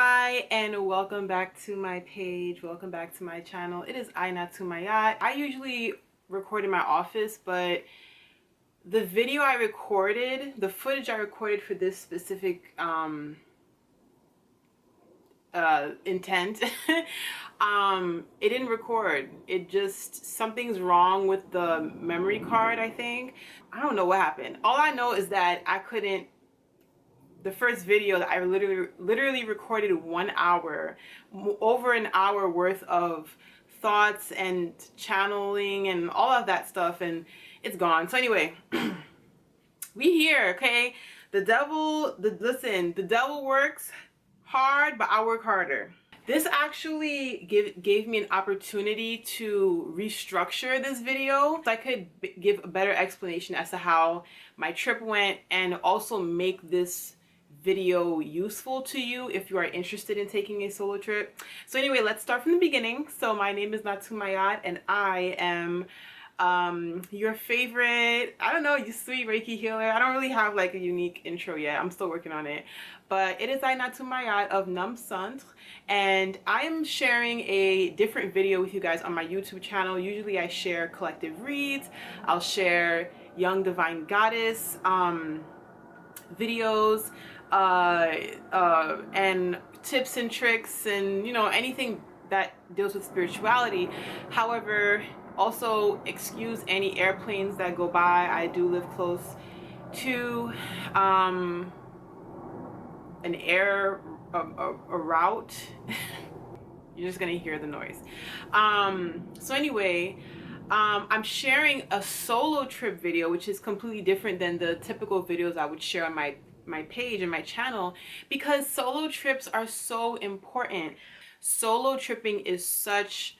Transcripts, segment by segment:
Hi and welcome back to my page. Welcome back to my channel. It is Natou. I usually record in my office, but the video I recorded, the footage I recorded for this specific intent, it didn't record. It just, something's wrong with the memory card, I think. I don't know what happened. All I know is that I couldn't. The first video that I literally recorded 1 hour, over an hour worth of thoughts and channeling and all of that stuff, and it's gone. So anyway, we here, okay? The devil works hard, but I work harder. This actually gave me an opportunity to restructure this video so I could give a better explanation as to how my trip went, and also make this video useful to you if you are interested in taking a solo trip. So anyway, let's start from the beginning. So my name is Natou, and I am your favorite, I don't know, you sweet Reiki healer. I don't really have like a unique intro yet. I'm still working on it. But it is Natou of Nam Centre, and I am sharing a different video with you guys on my YouTube channel. Usually I share collective reads. I'll share Young Divine Goddess videos, and tips and tricks, and you know, anything that deals with spirituality. However, also excuse any airplanes that go by. I do live close to an air route. You're just gonna hear the noise. So anyway, I'm sharing a solo trip video, which is completely different than the typical videos I would share on my page and my channel, because solo trips are so important. Solo tripping is such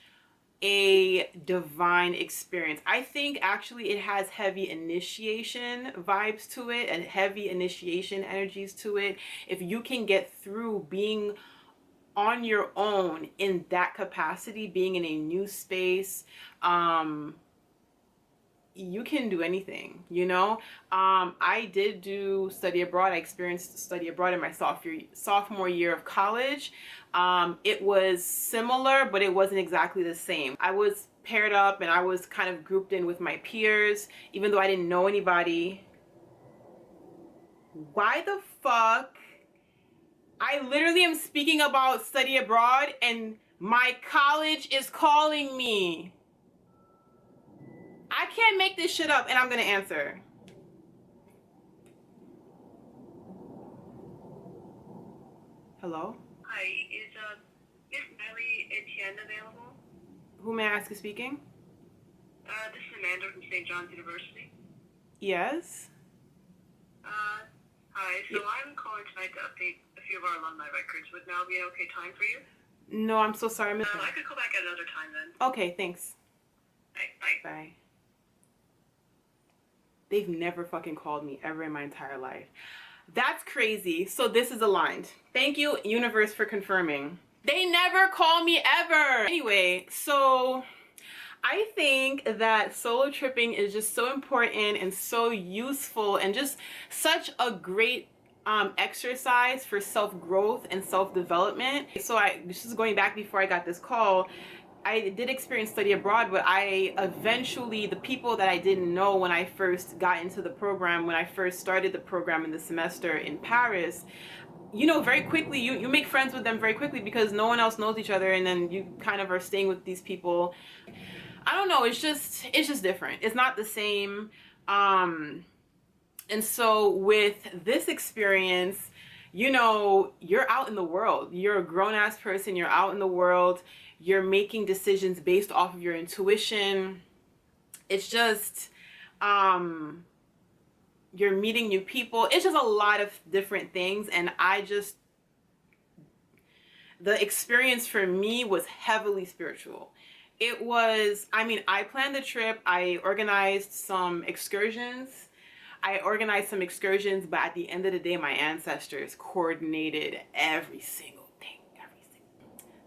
a divine experience. I think actually it has heavy initiation vibes to it and heavy initiation energies to it. If you can get through being on your own in that capacity, being in a new space, you can do anything, you know. I did do study abroad. I experienced study abroad in my sophomore year of college. It was similar, but it wasn't exactly the same. I was paired up and I was kind of grouped in with my peers, even though I didn't know anybody. Why the fuck? I literally am speaking about study abroad and my college is calling me. I can't make this shit up, and I'm gonna answer. Hello? Hi, is Mary Etienne available? Who may I ask is speaking? This is Amanda from St. John's University. Yes? Hi, so I'm calling tonight to update a few of our alumni records. Would now be an okay time for you? No, I'm so sorry. I could call back at another time then. Okay, thanks. Bye. Bye. They've never fucking called me ever in my entire life. That's crazy. So this is aligned. Thank you, universe, for confirming. They never call me ever. Anyway, so I think that solo tripping is just so important and so useful and just such a great exercise for self-growth and self-development. So this is going back before I got this call. I did experience study abroad, but I eventually, the people that I didn't know when I first got into the program, when I first started the program in the semester in Paris, you know, very quickly, you make friends with them very quickly because no one else knows each other, and then you kind of are staying with these people. I don't know, it's just different. It's not the same. And so with this experience, you know, you're out in the world. You're a grown-ass person, you're out in the world. You're making decisions based off of your intuition. It's just, you're meeting new people. It's just a lot of different things. And the experience for me was heavily spiritual. It was, I mean, I planned the trip. I organized some excursions. But at the end of the day, my ancestors coordinated every single thing.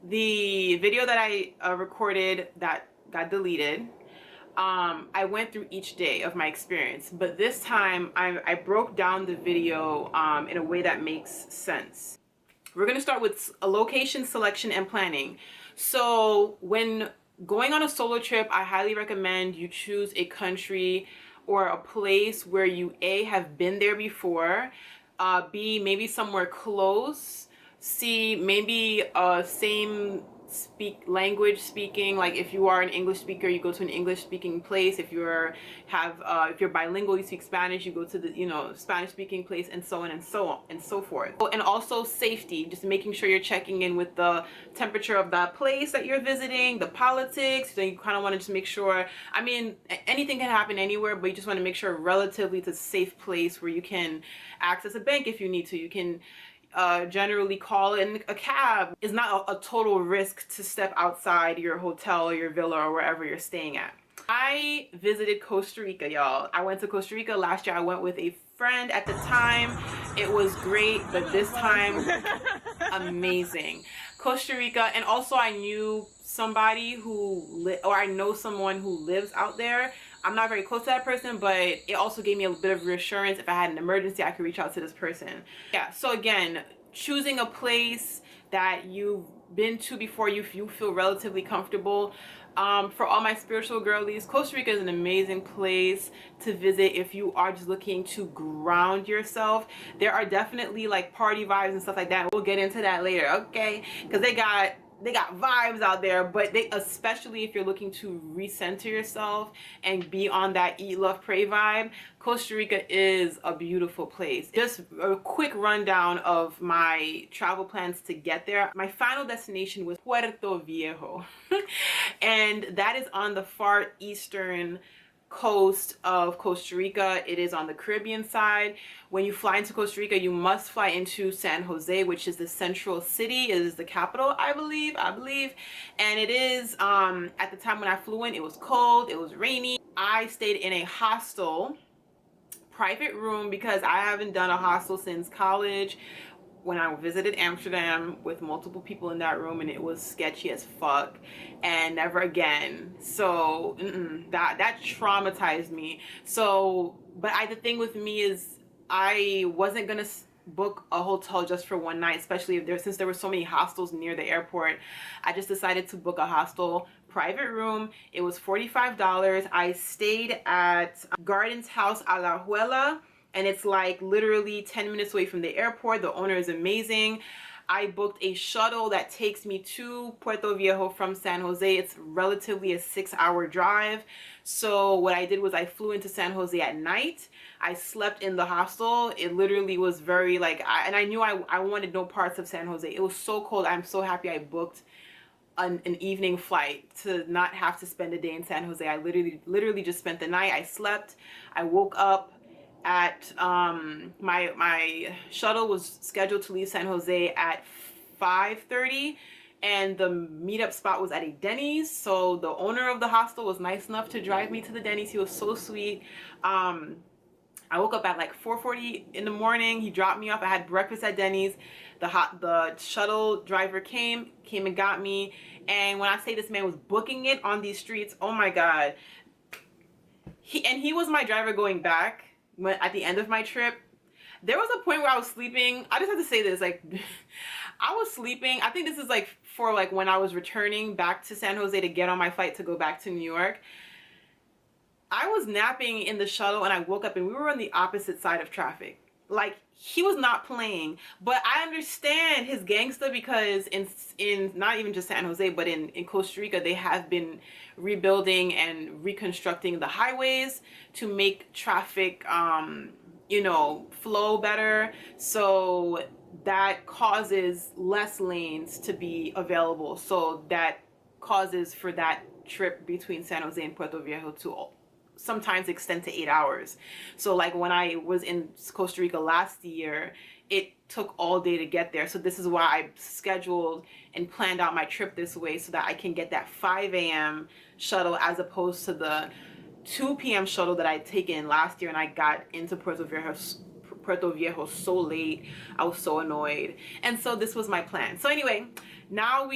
The video that I recorded that got deleted, I went through each day of my experience, but this time I broke down the video in a way that makes sense. we're going to start with a location selection and planning. So when going on a solo trip, I highly recommend you choose a country or a place where you A, have been there before, B, maybe somewhere close, C, maybe same language speaking. Like if you are an English speaker, you go to an English speaking place. If if you're bilingual, you speak Spanish, you go to the Spanish speaking place, and so on and so forth. And also safety, just making sure you're checking in with the temperature of that place that you're visiting, the politics. So you kind of want to just make sure, I mean, anything can happen anywhere, but you just want to make sure relatively it's a safe place where you can access a bank if you need to. You can generally call in a cab. It's not a total risk to step outside your hotel or your villa or wherever you're staying at. I visited Costa Rica, y'all. I went to Costa Rica last year. I went with a friend at the time. It was great, but this time, amazing. Costa Rica, and also I knew somebody I know someone who lives out there. I'm not very close to that person, but it also gave me a bit of reassurance. If I had an emergency, I could reach out to this person. Yeah, so again, choosing a place that you've been to before, you feel relatively comfortable. For all my spiritual girlies, Costa Rica is an amazing place to visit if you are just looking to ground yourself. There are definitely like party vibes and stuff like that. We'll get into that later, okay? Because they got vibes out there, but especially if you're looking to recenter yourself and be on that eat, love, pray vibe, Costa Rica is a beautiful place. Just a quick rundown of my travel plans to get there. My final destination was Puerto Viejo, and that is on the far eastern coast of Costa Rica. It is on the Caribbean side. When you fly into Costa Rica, you must fly into San Jose, which is the central city. It is the capital, I believe. And it is, at the time when I flew in, it was cold, it was rainy. I stayed in a hostel, private room, because I haven't done a hostel since college, when I visited Amsterdam with multiple people in that room, and it was sketchy as fuck, and never again. So that traumatized me. So, but the thing with me is I wasn't gonna book a hotel just for one night, especially since there were so many hostels near the airport. I just decided to book a hostel private room. It was $45. I stayed at Gardens House a la Huela, and it's like literally 10 minutes away from the airport. The owner is amazing. I booked a shuttle that takes me to Puerto Viejo from San Jose. It's relatively a 6-hour drive. So what I did was I flew into San Jose at night. I slept in the hostel. It literally was very and I knew I wanted no parts of San Jose. It was so cold. I'm so happy I booked an evening flight to not have to spend a day in San Jose. I literally just spent the night. I slept. I woke up at my shuttle was scheduled to leave San Jose at 5:30, and the meetup spot was at a Denny's. So the owner of the hostel was nice enough to drive me to the Denny's. He was so sweet. I woke up at like 4:40 in the morning. He dropped me off. I had breakfast at Denny's. The shuttle driver came and got me. And when I say this man was booking it on these streets, oh my God. He was my driver going back at the end of my trip. There was a point where I was sleeping. I just have to say this, I was sleeping. I think this is for when I was returning back to San Jose to get on my flight to go back to New York. I was napping in the shuttle and I woke up and we were on the opposite side of traffic. He was not playing, but I understand his gangster, because in not even just San Jose, but in Costa Rica, they have been rebuilding and reconstructing the highways to make traffic, flow better. So that causes less lanes to be available. So that causes for that trip between San Jose and Puerto Viejo to sometimes extend to 8 hours. So when I was in Costa Rica last year, it took all day to get there. So this is why I scheduled and planned out my trip this way, so that I can get that 5 a.m. shuttle as opposed to the 2 p.m. shuttle that I'd taken last year, and I got into Puerto Viejo so late. I was so annoyed. And so this was my plan. So anyway, now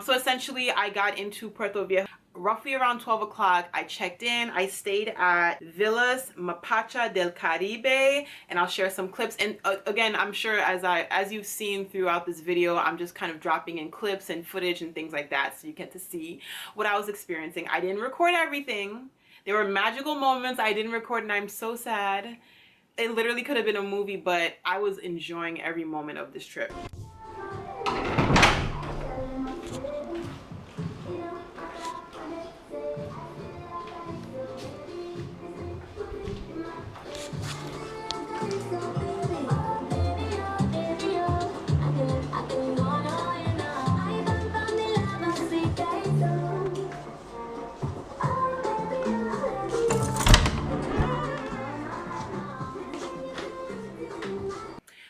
so essentially I got into Puerto Viejo roughly around 12 o'clock, I checked in. I stayed at Villas Mapacha del Caribe, and I'll share some clips. And again, I'm sure as you've seen throughout this video, I'm just kind of dropping in clips and footage and things like that, so you get to see what I was experiencing. I didn't record everything. There were magical moments I didn't record, and I'm so sad. It literally could have been a movie, but I was enjoying every moment of this trip.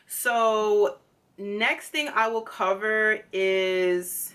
So next thing I will cover is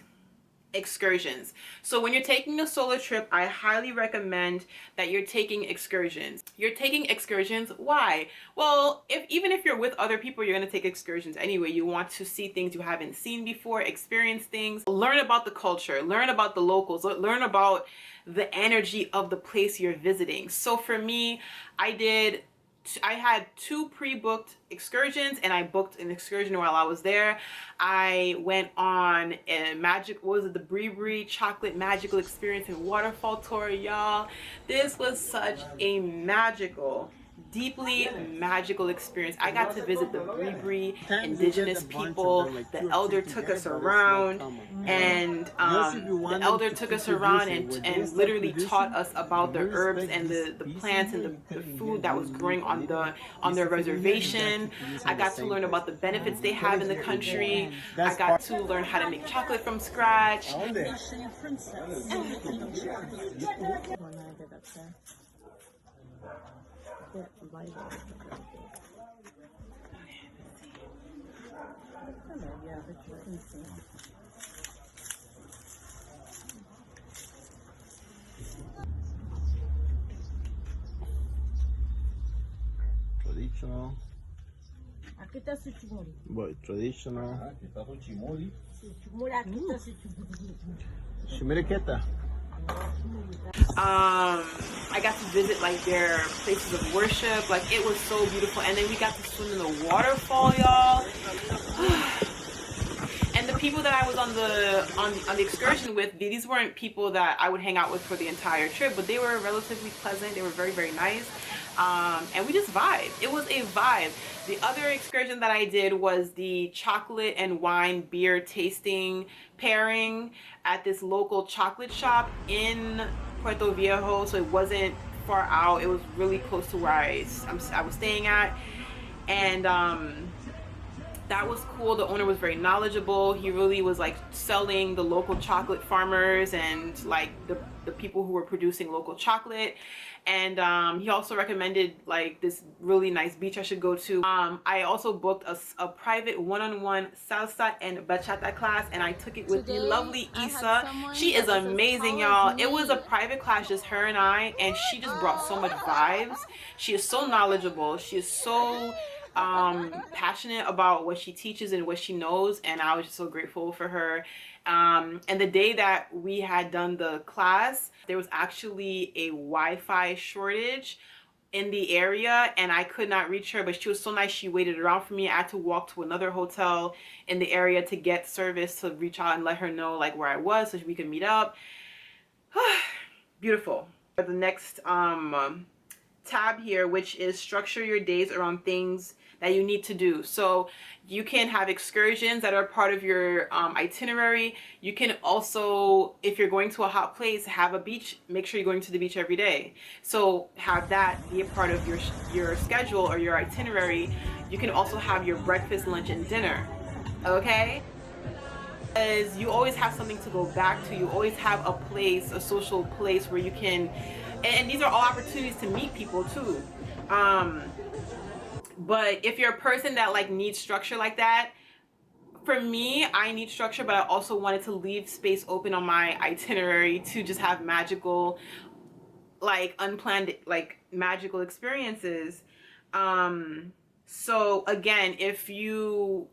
excursions. So when you're taking a solo trip, I highly recommend that you're taking excursions. You're taking excursions. Why? Well, even if you're with other people, you're going to take excursions anyway. You want to see things you haven't seen before, experience things, learn about the culture, learn about the locals, learn about the energy of the place you're visiting. So for me, I had 2 pre-booked excursions, and I booked an excursion while I was there. I went on a the Brie chocolate magical experience and waterfall tour, y'all. This was such a magical, deeply magical experience. I got to visit the Brie indigenous people. The elder took us around, and the elder took us around and literally taught us about the herbs and the plants and the food that was growing on their reservation. I got to learn about the benefits they have in the country. I got to learn how to make chocolate from scratch. Traditional. Aquí está su chumoli. But traditional. Aquí está su chumoli. Aquí está su chumoli. Chumoli. I got to visit like their places of worship. Like, it was so beautiful. And then we got to swim in the waterfall, y'all. And the people that I was on the excursion with, these weren't people that I would hang out with for the entire trip, but they were relatively pleasant. They were very, very nice. And we just vibed. It was a vibe. The other excursion that I did was the chocolate and wine beer tasting pairing at this local chocolate shop in Puerto Viejo. So it wasn't far out. It was really close to where I was staying at. And that was cool. The owner was very knowledgeable. He really was like selling the local chocolate farmers and like the people who were producing local chocolate. And he also recommended like this really nice beach I should go to. I also booked a private one-on-one salsa and bachata class, and I took it with the lovely Isa. She is amazing, y'all. It was a private class, just her and I, and she just brought so much vibes. She is so knowledgeable. She is so passionate about what she teaches and what she knows, and I was just so grateful for her. And the day that we had done the class, there was actually a Wi-Fi shortage in the area, and I could not reach her, but she was so nice. She waited around for me. I had to walk to another hotel in the area to get service, to reach out and let her know like where I was so we could meet up. Beautiful. The next tab here, which is structure your days around things that you need to do. So you can have excursions that are part of your itinerary. You can also, if you're going to a hot place, have a beach. Make sure you're going to the beach every day. So have that be a part of your schedule or your itinerary. You can also have your breakfast, lunch, and dinner. Okay? Because you always have something to go back to. You always have a place, a social place where you can, and these are all opportunities to meet people too. But if you're a person that like needs structure like that, for me, I need structure, but I also wanted to leave space open on my itinerary to just have magical, like unplanned, like magical experiences. So again, if you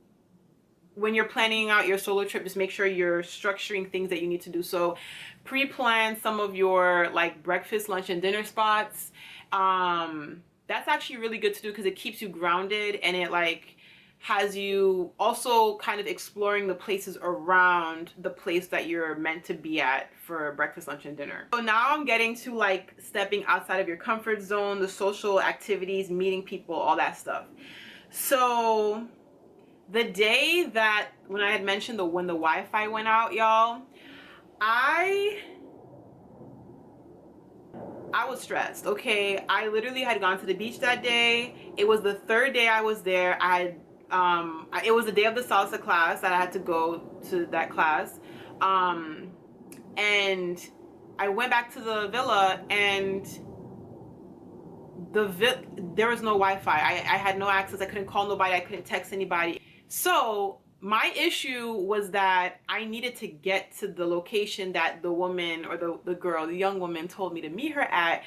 when you're planning out your solo trip, just make sure you're structuring things that you need to do. So pre-plan some of your like breakfast, lunch, and dinner spots. That's actually really good to do because it keeps you grounded, and it like has you also kind of exploring the places around the place that you're meant to be at for breakfast, lunch, and dinner. So now I'm getting to like stepping outside of your comfort zone, the social activities, meeting people, all that stuff. So the day that when I had mentioned when the Wi-Fi went out, y'all, I was stressed. Okay, I literally had gone to the beach that day. It was the third day I was there. It was the day of the salsa class that I had to go to that class, and I went back to the villa, and there was no Wi-Fi. I had no access. I couldn't call nobody. I couldn't text anybody. So my issue was that I needed to get to the location that the woman or the girl, the young woman, told me to meet her at.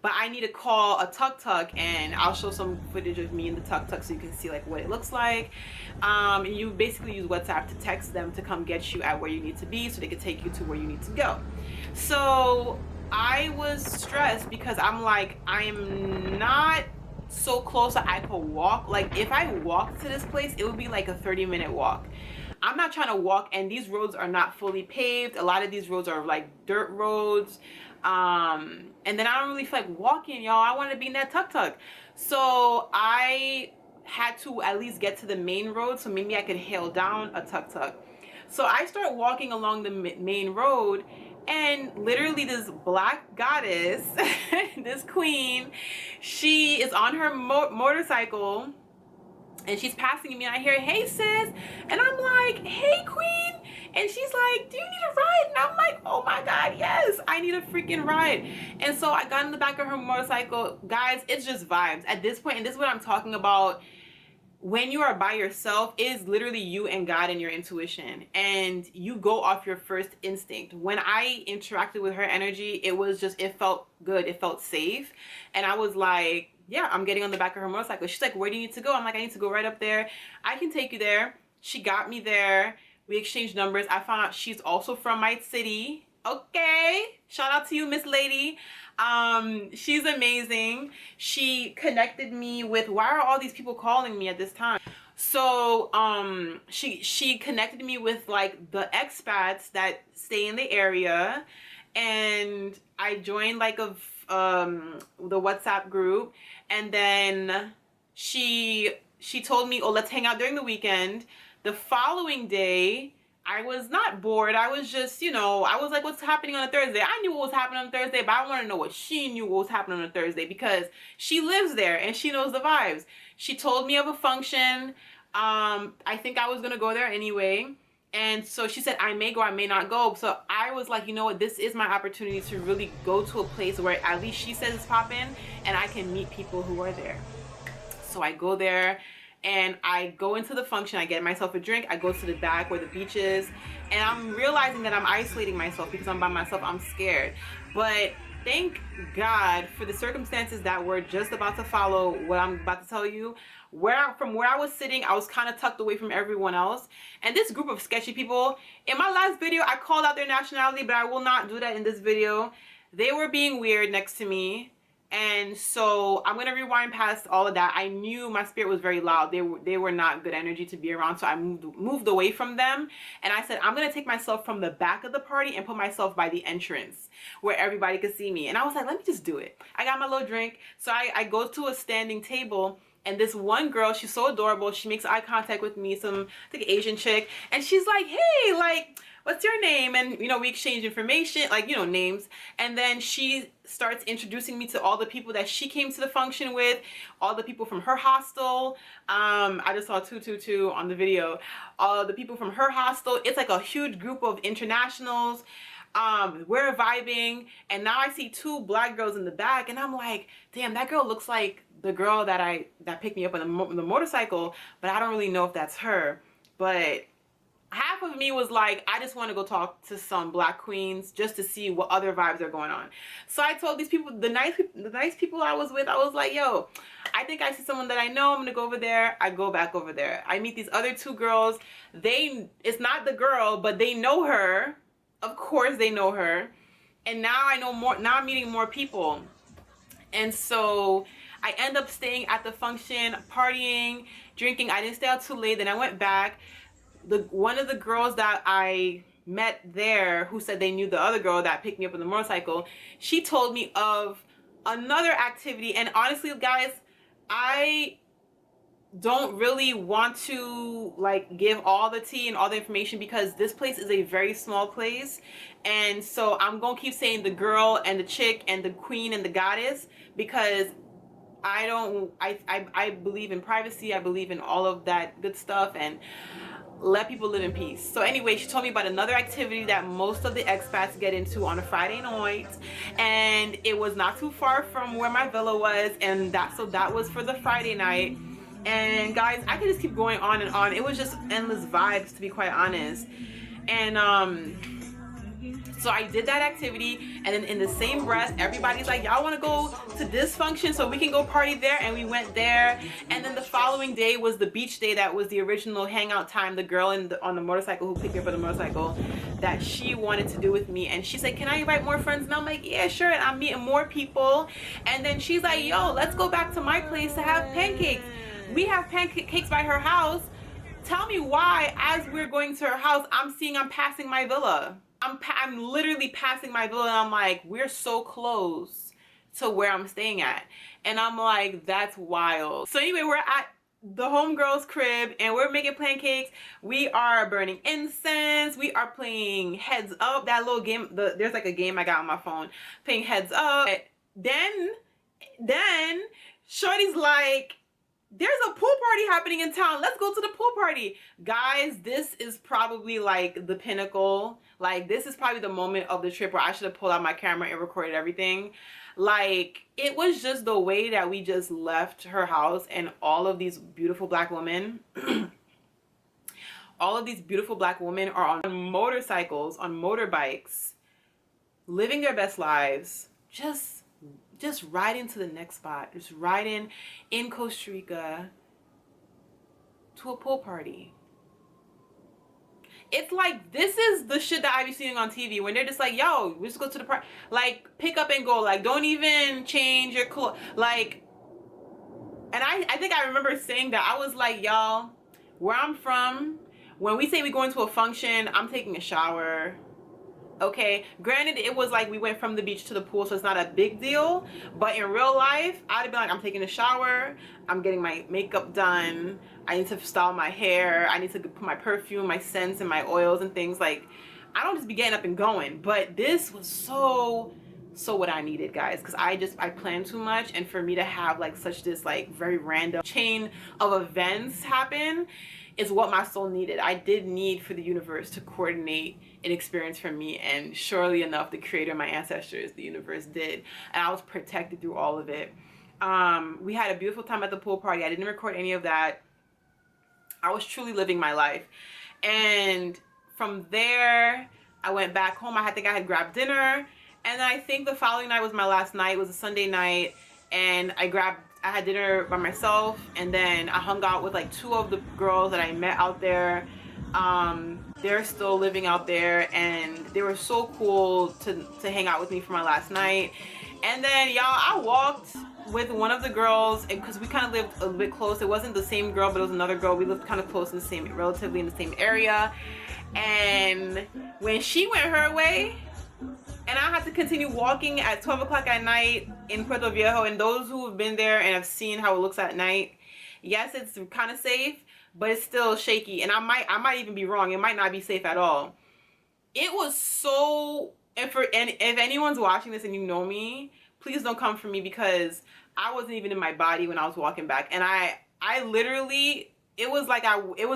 But I need to call a tuk-tuk, and I'll show some footage of me in the tuk-tuk so you can see like what it looks like. You basically use WhatsApp to text them to come get you at where you need to be so they can take you to where you need to go. So I was stressed because I'm like, I'm not so close that I could walk. Like if I walked to this place, it would be like a 30-minute walk. I'm not trying to walk, and these roads are not fully paved. A lot of these roads are like dirt roads. And then I don't really feel like walking, y'all. I wanted to be in that tuk-tuk. So I had to at least get to the main road so maybe I could hail down a tuk-tuk. So I start walking along the main road, and literally this black goddess, this queen, she is on her motorcycle, and she's passing me, and I hear, "Hey sis," and I'm like, "Hey queen," and she's like, "Do you need a ride?" And I'm like, "Oh my god, yes, I need a freaking ride." And so I got in the back of her motorcycle. Guys, it's just vibes at this point, and this is what I'm talking about. When you are by yourself, it is literally you and God and your intuition, and you go off your first instinct. When I interacted with her energy, it was just, it felt good, it felt safe, and I was like, yeah, I'm getting on the back of her motorcycle. She's like, "Where do you need to go?" I'm like, "I need to go right up there." "I can take you there." She got me there. We exchanged numbers. I found out she's also from my city. Okay, shout out to you, Miss Lady. She's amazing. She connected me with, why are all these people calling me at this time? So she connected me with like the expats that stay in the area, and I joined like the WhatsApp group, and then she told me, "Oh, let's hang out during the weekend." The following day, I was not bored. I was just, you know, I was like, "What's happening on a Thursday?" I knew what was happening on Thursday, but I want to know what she knew what was happening on a Thursday, because she lives there and she knows the vibes. She told me of a function. I think I was going to go there anyway. And so she said, "I may go, I may not go." So I was like, you know what, this is my opportunity to really go to a place where at least she says it's popping, and I can meet people who are there. So I go there, and I go into the function. I get myself a drink. I go to the back where the beach is, and I'm realizing that I'm isolating myself because I'm by myself. I'm scared. But thank God for the circumstances that were just about to follow what I'm about to tell you. From where I was sitting, I was kind of tucked away from everyone else. And this group of sketchy people, in my last video, I called out their nationality, but I will not do that in this video. They were being weird next to me. And so I'm going to rewind past all of that. I knew my spirit was very loud. They were not good energy to be around. So I moved away from them. And I said, I'm going to take myself from the back of the party and put myself by the entrance where everybody could see me. And I was like, let me just do it. I got my little drink. So I go to a standing table. And this one girl, she's so adorable. She makes eye contact with me, some like Asian chick. And she's like, "Hey, like, what's your name?" And, you know, we exchange information, like, you know, names. And then she starts introducing me to all the people that she came to the function with, all the people from her hostel. I just saw 222 on the video. All the people from her hostel. It's like a huge group of internationals. We're vibing. And now I see two black girls in the back. And I'm like, damn, that girl looks like the girl that picked me up on the motorcycle. But I don't really know if that's her. But half of me was like, I just want to go talk to some black queens just to see what other vibes are going on. So I told these people, the nice people I was with, I was like, yo, I think I see someone that I know. I'm gonna go over there. I go back over there. I meet these other two girls. It's not the girl, but they know her. Of course they know her. And now I know more. Now I'm meeting more people. And so I end up staying at the function, partying, drinking. I didn't stay out too late. Then I went back. One of the girls that I met there, who said they knew the other girl that picked me up on the motorcycle, she told me of another activity. And honestly, guys, I don't really want to like give all the tea and all the information because this place is a very small place. And so I'm gonna keep saying the girl and the chick and the queen and the goddess, because I believe in privacy. I believe in all of that good stuff, and let people live in peace. So anyway, she told me about another activity that most of the expats get into on a Friday night, and it was not too far from where my villa was, and that was for the Friday night. And guys, I could just keep going on and on. It was just endless vibes, to be quite honest. And so I did that activity, and then in the same breath, everybody's like, y'all want to go to this function so we can go party there? And we went there. And then the following day was the beach day. That was the original hangout time. The girl on the motorcycle who picked me up on the motorcycle, that she wanted to do with me. And she's like, can I invite more friends? And I'm like, yeah, sure. And I'm meeting more people. And then she's like, yo, let's go back to my place to have pancakes. We have pancakes by her house. Tell me why, as we're going to her house, I'm passing my villa. I'm literally passing my villa, and I'm like, we're so close to where I'm staying at. And I'm like, that's wild. So anyway, we're at the homegirl's crib, and we're making pancakes. We are burning incense. We are playing Heads Up, that little game. There's like a game I got on my phone, playing Heads Up. Then Shorty's like, there's a pool party happening in town. Let's go to the pool party. Guys, this is probably like the pinnacle. Like, this is probably the moment of the trip where I should have pulled out my camera and recorded everything. Like, it was just the way that we just left her house, and all of these beautiful black women, all of these beautiful black women are on motorcycles, on motorbikes, living their best lives, just riding to the next spot, just riding in Costa Rica to a pool party. It's like, this is the shit that I be seeing on TV when they're just like, yo, we just go to the party, like, pick up and go, like, don't even change your clothes, like. And I think I remember saying that. I was like, y'all, where I'm from, when we say we go into a function, I'm taking a shower. Okay, granted, it was like we went from the beach to the pool, so it's not a big deal. But in real life, I'd be like, I'm taking a shower, I'm getting my makeup done, I need to style my hair, I need to put my perfume, my scents, and my oils and things. Like, I don't just be getting up and going. But this was so what I needed, guys, because I planned too much, and for me to have like such this like very random chain of events happen is what my soul needed. I did need for the universe to coordinate an experience for me, and surely enough, the creator of my ancestors, the universe, did, and I was protected through all of it. We had a beautiful time at the pool party. I didn't record any of that. I was truly living my life. And from there, I went back home. I think I had grabbed dinner, and then I think the following night was my last night. It was a Sunday night, and I had dinner by myself, and then I hung out with like two of the girls that I met out there. They're still living out there, and they were so cool to hang out with me for my last night. And then, y'all, I walked with one of the girls, because we kind of lived a bit close. It wasn't the same girl, but it was another girl. We lived kind of close in the same, relatively in the same area. And when she went her way, and I had to continue walking at 12 o'clock at night in Puerto Viejo, and those who have been there and have seen how it looks at night, yes, it's kind of safe, but it's still shaky, and I might even be wrong. It might not be safe at all. It was so, and if anyone's watching this and you know me, please don't come for me, because I wasn't even in my body when I was walking back, and I literally, it was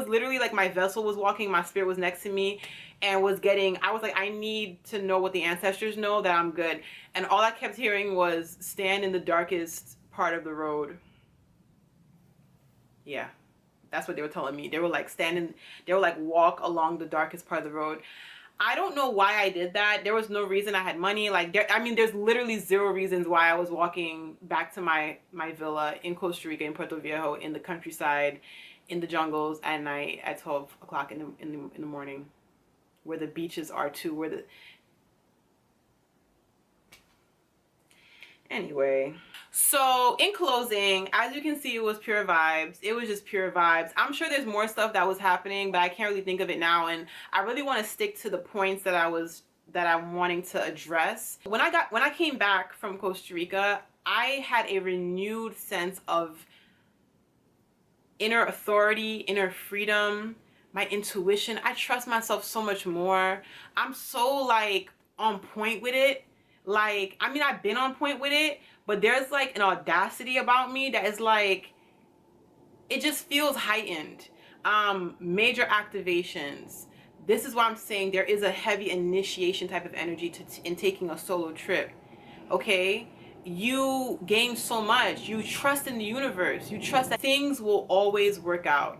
literally like my vessel was walking, my spirit was next to me, and I was like, I need to know what the ancestors know, that I'm good. And all I kept hearing was, stand in the darkest part of the road. Yeah. That's what they were telling me. They were like walk along the darkest part of the road. I don't know why I did that. There was no reason. I had money. Like, there's literally zero reasons why I was walking back to my villa in Costa Rica, in Puerto Viejo, in the countryside, in the jungles at night at 12 o'clock in the morning, where the beaches are too, Anyway, so in closing, as you can see, it was pure vibes. It was just pure vibes. I'm sure there's more stuff that was happening, but I can't really think of it now, and I really want to stick to the points that I'm wanting to address. When I came back from Costa Rica, I had a renewed sense of inner authority, inner freedom, my intuition. I trust myself so much more. I'm so like on point with it. Like, I mean, I've been on point with it, but there's like an audacity about me that is like, it just feels heightened. Major activations. This is why I'm saying there is a heavy initiation type of energy in taking a solo trip. Okay? You gain so much. You trust in the universe. You trust that things will always work out.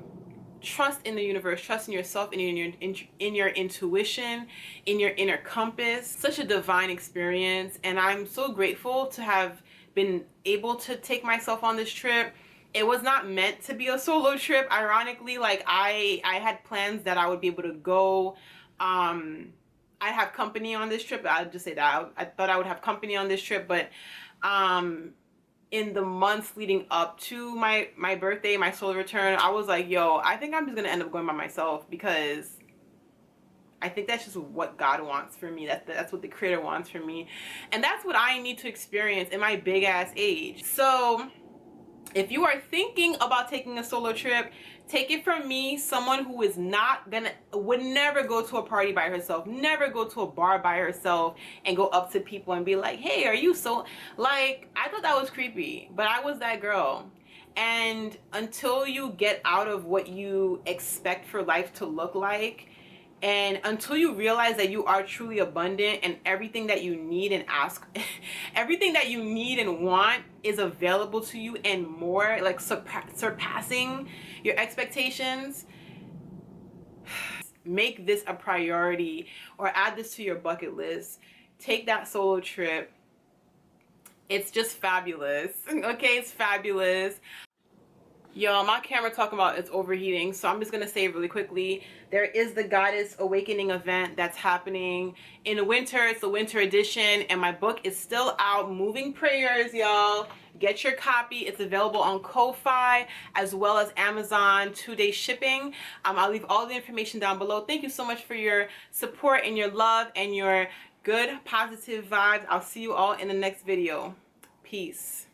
Trust in the universe, trust in yourself, in your intuition, in your inner compass. Such a divine experience, and I'm so grateful to have been able to take myself on this trip. It was not meant to be a solo trip, ironically. Like, I had plans that I would be able to go. I have company on this trip. I'll just say that I thought I would have company on this trip, but in the months leading up to my birthday, my solar return, I was like, yo, I think I'm just gonna end up going by myself, because I think that's just what God wants for me. That's what the creator wants for me, and that's what I need to experience in my big ass age. So if you are thinking about taking a solo trip, take it from me, someone who is would never go to a party by herself, never go to a bar by herself and go up to people and be like, hey, are you so, like, I thought that was creepy, but I was that girl. And until you get out of what you expect for life to look like, and until you realize that you are truly abundant and everything that you need and everything that you need and want is available to you and more, like surpassing your expectations, make this a priority or add this to your bucket list. Take that solo trip. It's just fabulous. Okay, it's fabulous. Yo, my camera talking about it's overheating, so I'm just gonna say really quickly, there is the Goddess Awakening event that's happening in the winter. It's the winter edition, and my book is still out, Moving Prayers, y'all. Get your copy. It's available on Ko-Fi as well as Amazon, 2-day shipping. I'll leave all the information down below. Thank you so much for your support and your love and your good positive vibes. I'll see you all in the next video. Peace.